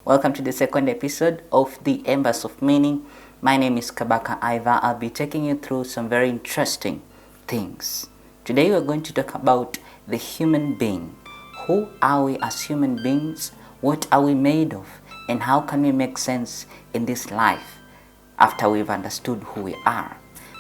Welcome to the second episode of the Embers of Meaning. My name is Kabaka Iva. I'll be taking you through some very interesting things. Today we're going to talk about the human being. Who are we as human beings? What are we made of? And how can we make sense in this life after we've understood who we are?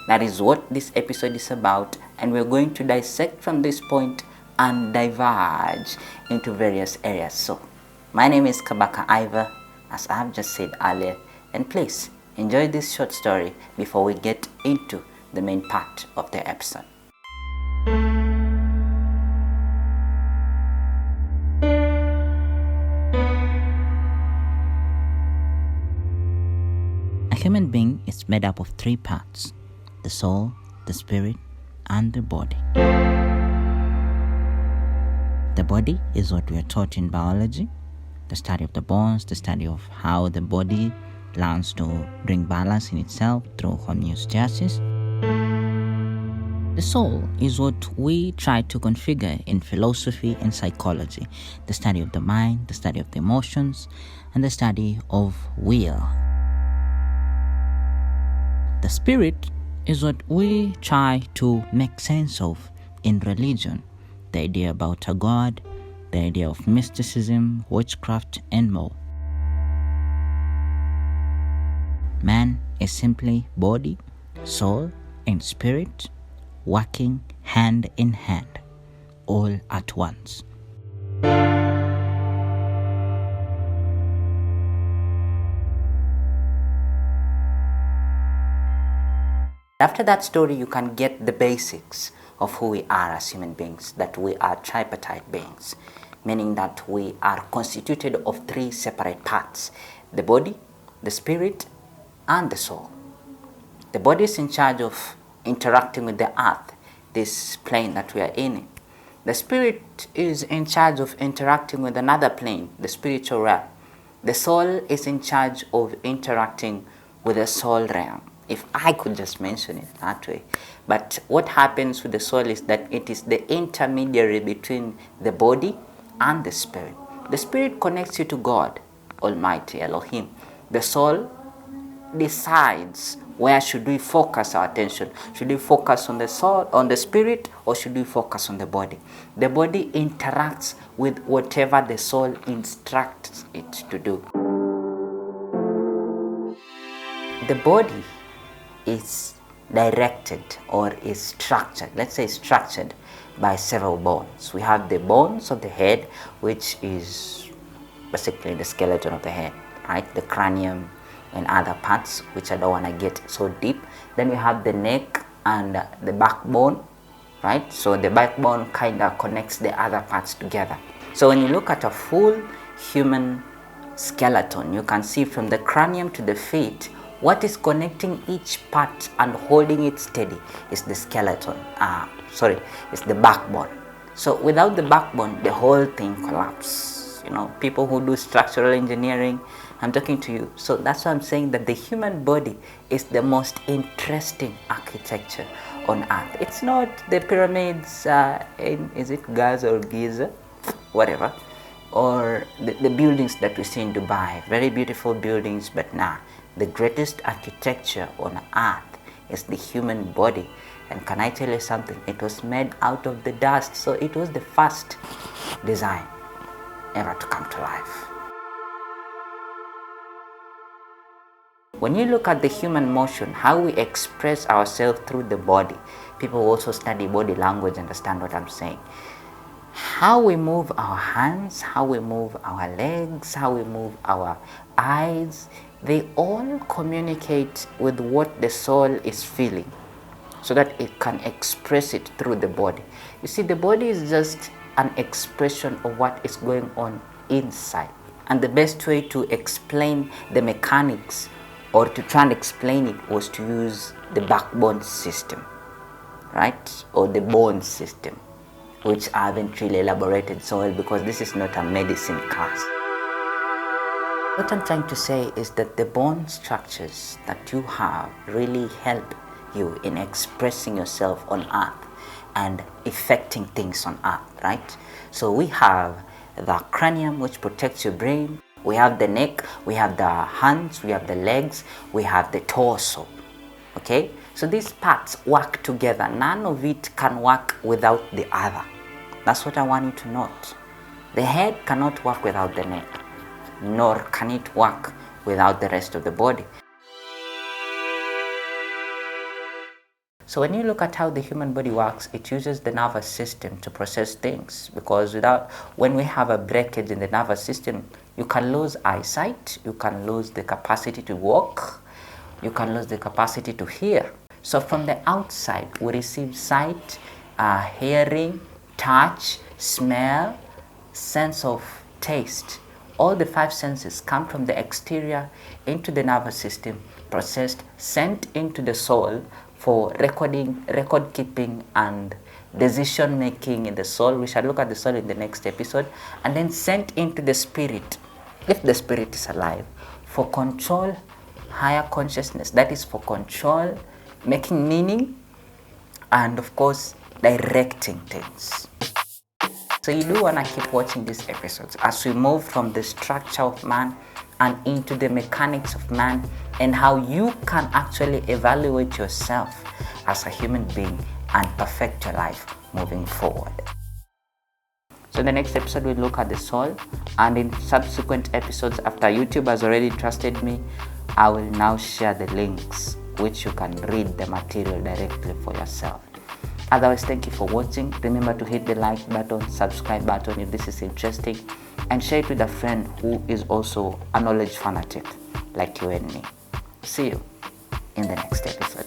That is what this episode is about, and we're going to dissect from this point and diverge into various areas. So, my name is Kabaka Iva, as I have just said earlier, and please enjoy this short story before we get into the main part of the episode. A human being is made up of three parts: the soul, the spirit, and the body. The body is what we are taught in biology, the study of the bones, the study of how the body learns to bring balance in itself through homeostasis. The soul is what we try to configure in philosophy and psychology, the study of the mind, the study of the emotions, and the study of will. The spirit is what we try to make sense of in religion, the idea about a god, the idea of mysticism, witchcraft, and more. Man is simply body, soul, and spirit working hand in hand, all at once. After that story, you can get the basics of who we are as human beings, that we are tripartite beings, meaning that we are constituted of three separate parts: the body, the spirit, and the soul. The body is in charge of interacting with the earth, this plane that we are in. The spirit is in charge of interacting with another plane, the spiritual realm. The soul is in charge of interacting with the soul realm, if I could just mention it that way. But what happens with the soul is that it is the intermediary between the body and the spirit. The spirit connects you to God Almighty, Elohim. The soul decides where should we focus our attention. Should we focus on the soul, on the spirit, or should we focus on the body? The body interacts with whatever the soul instructs it to do. The body is directed or is structured, let's say structured by several bones. We have the bones of the head, which is basically the skeleton of the head, right? The cranium and other parts, which I don't want to get so deep. Then we have the neck and the backbone, right? So the backbone kind of connects the other parts together. So when you look at a full human skeleton, you can see from the cranium to the feet, what is connecting each part and holding it steady is the skeleton. It's the backbone. So without the backbone, the whole thing collapses. You know, people who do structural engineering, I'm talking to you. So that's why I'm saying that the human body is the most interesting architecture on earth. It's not the pyramids is it Gaza or Giza, whatever, or the buildings that we see in Dubai. Very beautiful buildings, but the greatest architecture on earth is the human body. And can I tell you something? It was made out of the dust, so it was the first design ever to come to life. When you look at the human motion, how we express ourselves through the body, people who also study body language understand what I'm saying. How we move our hands, how we move our legs, how we move our eyes, they all communicate with what the soul is feeling so that it can express it through the body. You see, the body is just an expression of what is going on inside. And the best way to explain the mechanics or to try and explain it was to use the backbone system, right? Or the bone system, which I haven't really elaborated so well because this is not a medicine class. What I'm trying to say is that the bone structures that you have really help you in expressing yourself on earth and affecting things on earth, right? So we have the cranium, which protects your brain. We have the neck, we have the hands, we have the legs, we have the torso. Okay? So these parts work together. None of it can work without the other. That's what I want you to note. The head cannot work without the neck, nor can it work without the rest of the body. So when you look at how the human body works, it uses the nervous system to process things, because when we have a breakage in the nervous system, you can lose eyesight, you can lose the capacity to walk, you can lose the capacity to hear. So from the outside, we receive sight, hearing, touch, smell, sense of taste. All the 5 senses come from the exterior into the nervous system, processed, sent into the soul for record keeping and decision making in the soul. We shall look at the soul in the next episode. And then sent into the spirit, if the spirit is alive, for control, higher consciousness, that is for control, making meaning, and of course directing things. So you do want to keep watching these episodes as we move from the structure of man and into the mechanics of man, and how you can actually evaluate yourself as a human being and perfect your life moving forward. So in the next episode, we'll look at the soul, and in subsequent episodes, after YouTube has already trusted me, I will now share the links which you can read the material directly for yourself. Otherwise, thank you for watching. Remember to hit the like button, subscribe button if this is interesting, and share it with a friend who is also a knowledge fanatic like you and me. See you in the next episode.